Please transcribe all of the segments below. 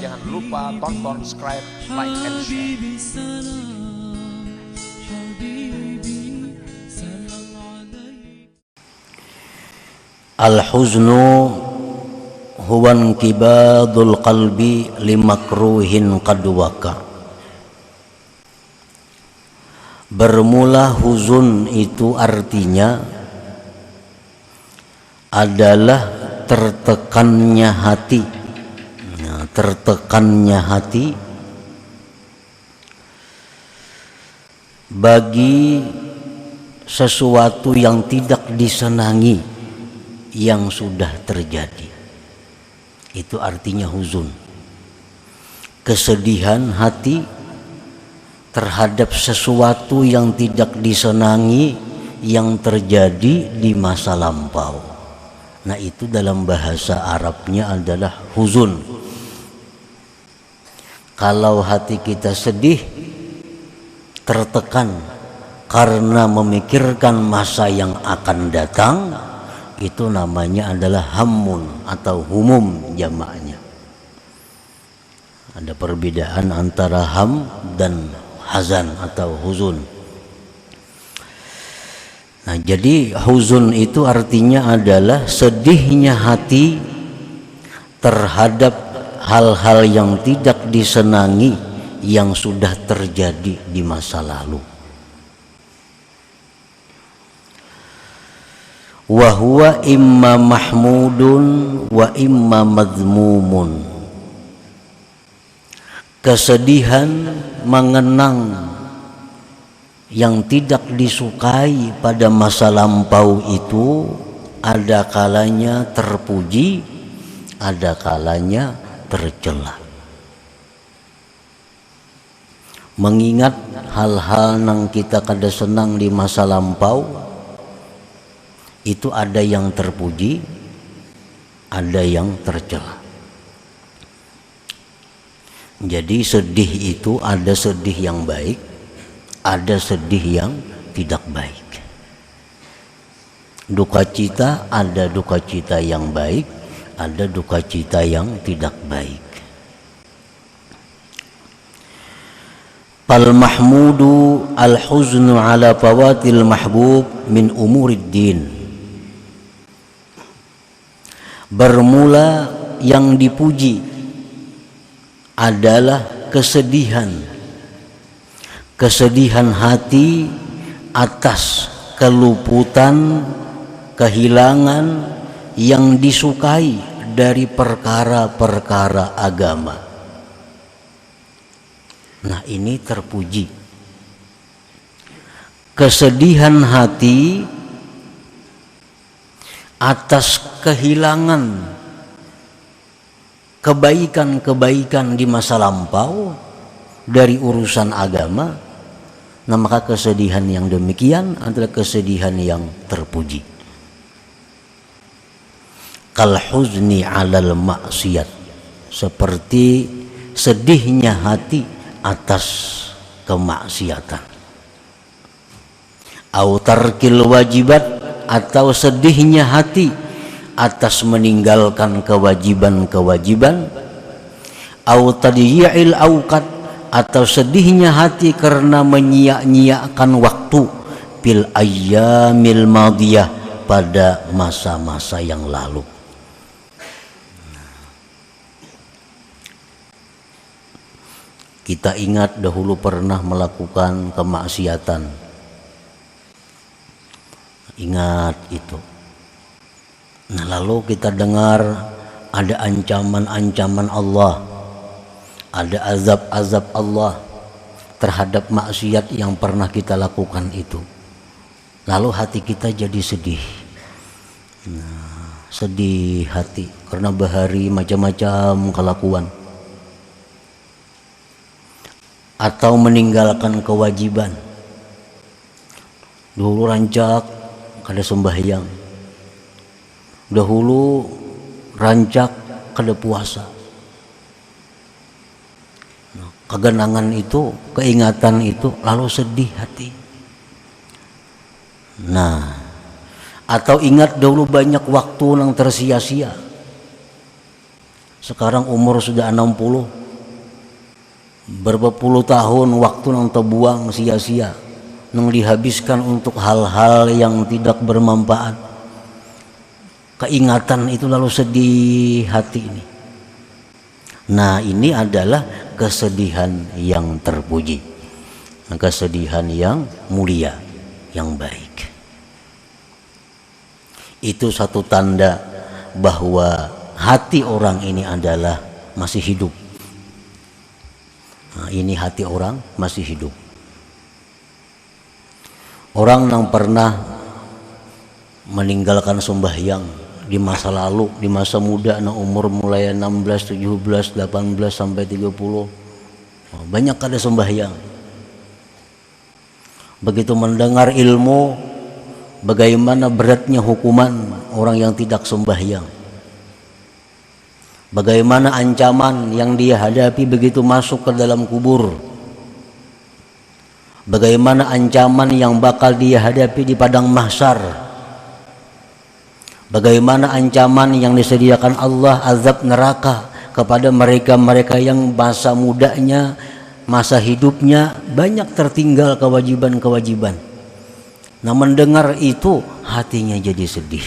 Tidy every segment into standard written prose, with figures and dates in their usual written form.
Jangan lupa tonton, subscribe, like, and share. Al-huznu huwa inkibadul qalbi limakruhin qad waqa. Bermula huzun itu artinya adalah tertekannya hati. Nah, tertekannya hati bagi sesuatu yang tidak disenangi yang sudah terjadi. Itu artinya huzun. Kesedihan hati terhadap sesuatu yang tidak disenangi yang terjadi di masa lampau. Nah, itu dalam bahasa Arabnya adalah huzun. Kalau hati kita sedih, tertekan karena memikirkan masa yang akan datang, itu namanya adalah hammun atau humum jamaknya. Ada perbedaan antara ham dan hazan atau huzun. Nah, jadi huzun itu artinya adalah sedihnya hati terhadap hal-hal yang tidak disenangi yang sudah terjadi di masa lalu. Wa huwa imma mahmudun wa imma madhmumun. Kesedihan mengenang yang tidak disukai pada masa lampau itu ada kalanya terpuji, ada kalanya tercela. Mengingat hal-hal yang kita kada senang di masa lampau, itu ada yang terpuji, ada yang tercela. Jadi sedih itu ada sedih yang baik, ada sedih yang tidak baik. Duka cita ada duka cita yang baik, ada duka cita yang tidak baik. Fal mahmudu al huznu ala fawatil mahbub min umurid din. Bermula yang dipuji adalah kesedihan hati atas keluputan, kehilangan yang disukai dari perkara-perkara agama. Nah, ini terpuji. Kesedihan hati atas kehilangan kebaikan-kebaikan di masa lampau dari urusan agama. Nah, maka kesedihan yang demikian adalah kesedihan yang terpuji. Kal huzni 'alal maksiyat, seperti sedihnya hati atas kemaksiatan. Au tarkil wajibat, atau sedihnya hati atas meninggalkan kewajiban-kewajiban. Au tadyi'il auqat, atau sedihnya hati karena menyia-nyiakan waktu bil ayyamil madiyah, pada masa-masa yang lalu. Kita ingat dahulu pernah melakukan kemaksiatan. Ingat itu. Nah, lalu kita dengar ada ancaman-ancaman Allah, ada azab-azab Allah terhadap maksiat yang pernah kita lakukan itu. Lalu hati kita jadi sedih. Nah, sedih hati karena bahari macam-macam kelakuan. Atau meninggalkan kewajiban. Dulu rancak kada sembahyang. Dahulu rancak kada puasa. Nah, kegenangan itu, keingatan itu, lalu sedih hati. Nah, atau ingat dahulu banyak waktu yang tersia-sia. Sekarang umur sudah 60. Berapa puluh tahun waktu yang terbuang sia-sia, yang dihabiskan untuk hal-hal yang tidak bermanfaat. Keingatan itu lalu sedih hati ini. Nah, ini adalah kesedihan yang terpuji, kesedihan yang mulia, yang baik. Itu satu tanda bahwa hati orang ini adalah masih hidup. Nah, ini hati orang masih hidup. Orang yang pernah meninggalkan sembahyang di masa lalu, di masa muda, nah umur mulai 16, 17, 18 sampai 30, banyak ada sembahyang. Begitu mendengar ilmu, bagaimana beratnya hukuman orang yang tidak sembahyang. Bagaimana ancaman yang dia hadapi begitu masuk ke dalam kubur. Bagaimana ancaman yang bakal dia hadapi di padang mahsyar. Bagaimana ancaman yang disediakan Allah, azab neraka kepada mereka-mereka yang masa mudanya, masa hidupnya banyak tertinggal kewajiban-kewajiban. Nah, mendengar itu hatinya jadi sedih.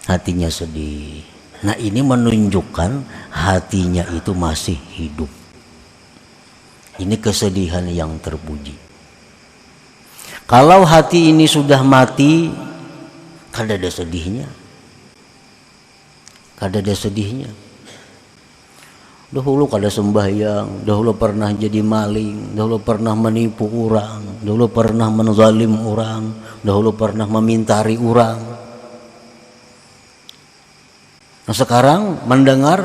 Hatinya sedih. Nah, ini menunjukkan hatinya itu masih hidup. Ini kesedihan yang terpuji. Kalau hati ini sudah mati, kada ada sedihnya. Kada ada sedihnya. Dahulu kada sembahyang, dahulu pernah jadi maling, dahulu pernah menipu orang, dahulu pernah menzalim orang, dahulu pernah memintari orang. Nah, sekarang mendengar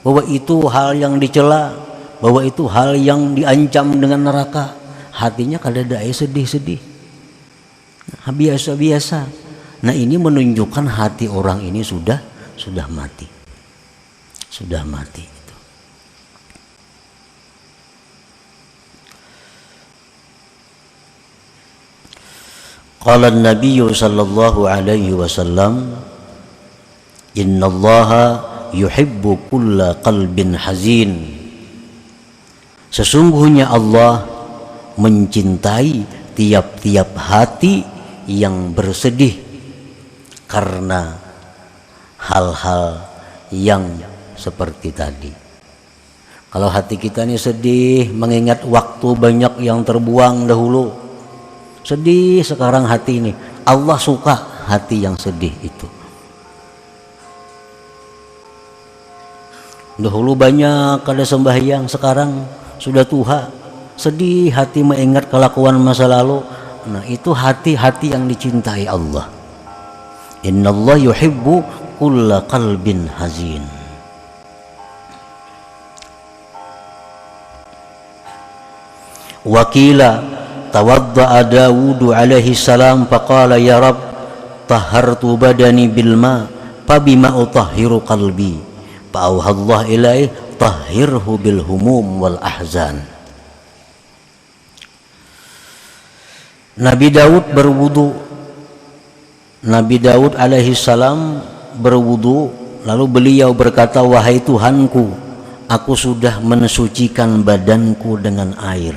bahwa itu hal yang dicela, bahwa itu hal yang diancam dengan neraka, hatinya kadada sedih-sedih. Nah, biasa-biasa. Nah, ini menunjukkan hati orang ini sudah mati. Sudah mati. Qala an-nabiy sallallahu alaihi wasallam, innallaha yuhibbu kulla qalbin hazin. Sesungguhnya Allah mencintai tiap-tiap hati yang bersedih karena hal-hal yang seperti tadi. Kalau hati kita ini sedih mengingat waktu banyak yang terbuang dahulu, sedih sekarang hati ini, Allah suka hati yang sedih itu. Dahulu banyak ada sembahyang, sekarang sudah tua, sedih hati mengingat kelakuan masa lalu. Nah, itu hati-hati yang dicintai Allah. Innallah yuhibbu kulla qalbin hazin. Wakila tawadda'a Dawud alaihi salam faqala ya Rabb tahhartu badani bil ma fa bima utahhiru qalbi. Fa'auhallah ilaih tahhirhu bil humum wal ahzan. Nabi Daud berwudu. Nabi Daud alaihi salam berwudu, lalu beliau berkata, wahai Tuhanku, aku sudah mensucikan badanku dengan air.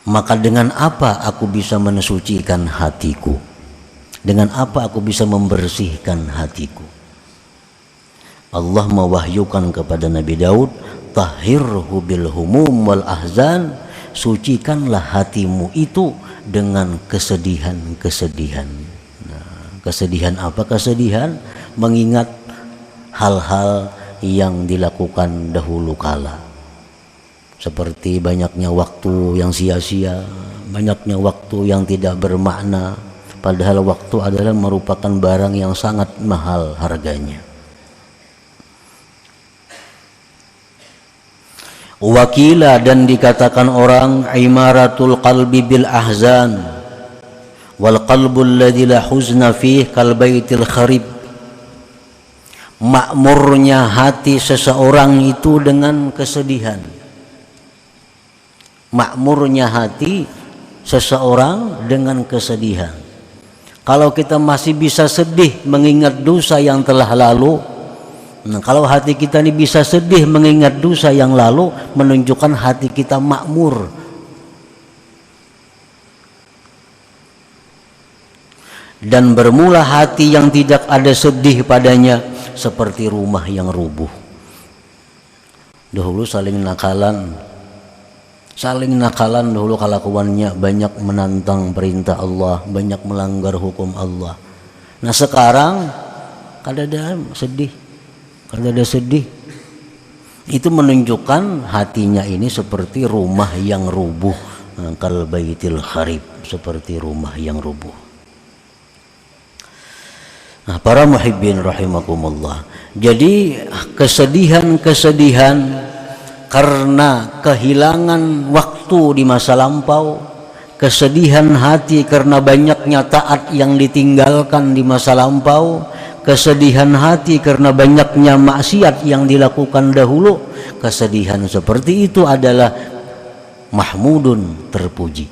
Maka dengan apa aku bisa mensucikan hatiku? Dengan apa aku bisa membersihkan hatiku? Allah mewahyukan kepada Nabi Daud, tahhirhu bil humum wal ahzan, sucikanlah hatimu itu dengan kesedihan-kesedihan. Nah, kesedihan apa? Kesedihan mengingat hal-hal yang dilakukan dahulu kala, seperti banyaknya waktu yang sia-sia, banyaknya waktu yang tidak bermakna. Padahal waktu adalah merupakan barang yang sangat mahal harganya. Wakila, dan dikatakan orang, imaratul qalbi bil ahzan wal qalbul ladzi la huzna fih kal baitil kharib. Makmurnya hati seseorang itu dengan kesedihan. Makmurnya hati seseorang dengan kesedihan. Kalau kita masih bisa sedih mengingat dosa yang telah lalu, nah, kalau hati kita ini bisa sedih mengingat dosa yang lalu, menunjukkan hati kita makmur. Dan bermula hati yang tidak ada sedih padanya seperti rumah yang rubuh. Dahulu saling nakalan dahulu kelakuannya, banyak menantang perintah Allah, banyak melanggar hukum Allah. Nah sekarang kadada sedih. Itu menunjukkan hatinya ini seperti rumah yang rubuh, kal baitil kharib, seperti rumah yang rubuh. Nah, para muhibbin rahimakumullah. Jadi kesedihan karena kehilangan waktu di masa lampau, kesedihan hati karena banyaknya taat yang ditinggalkan di masa lampau, kesedihan hati karena banyaknya maksiat yang dilakukan dahulu, kesedihan seperti itu adalah mahmudun, terpuji,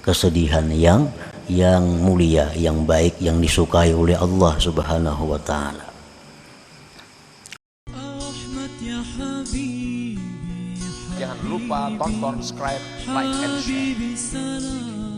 kesedihan yang mulia, yang baik, yang disukai oleh Allah Subhanahu wa taala. Jangan lupa tonton, subscribe, like, and share.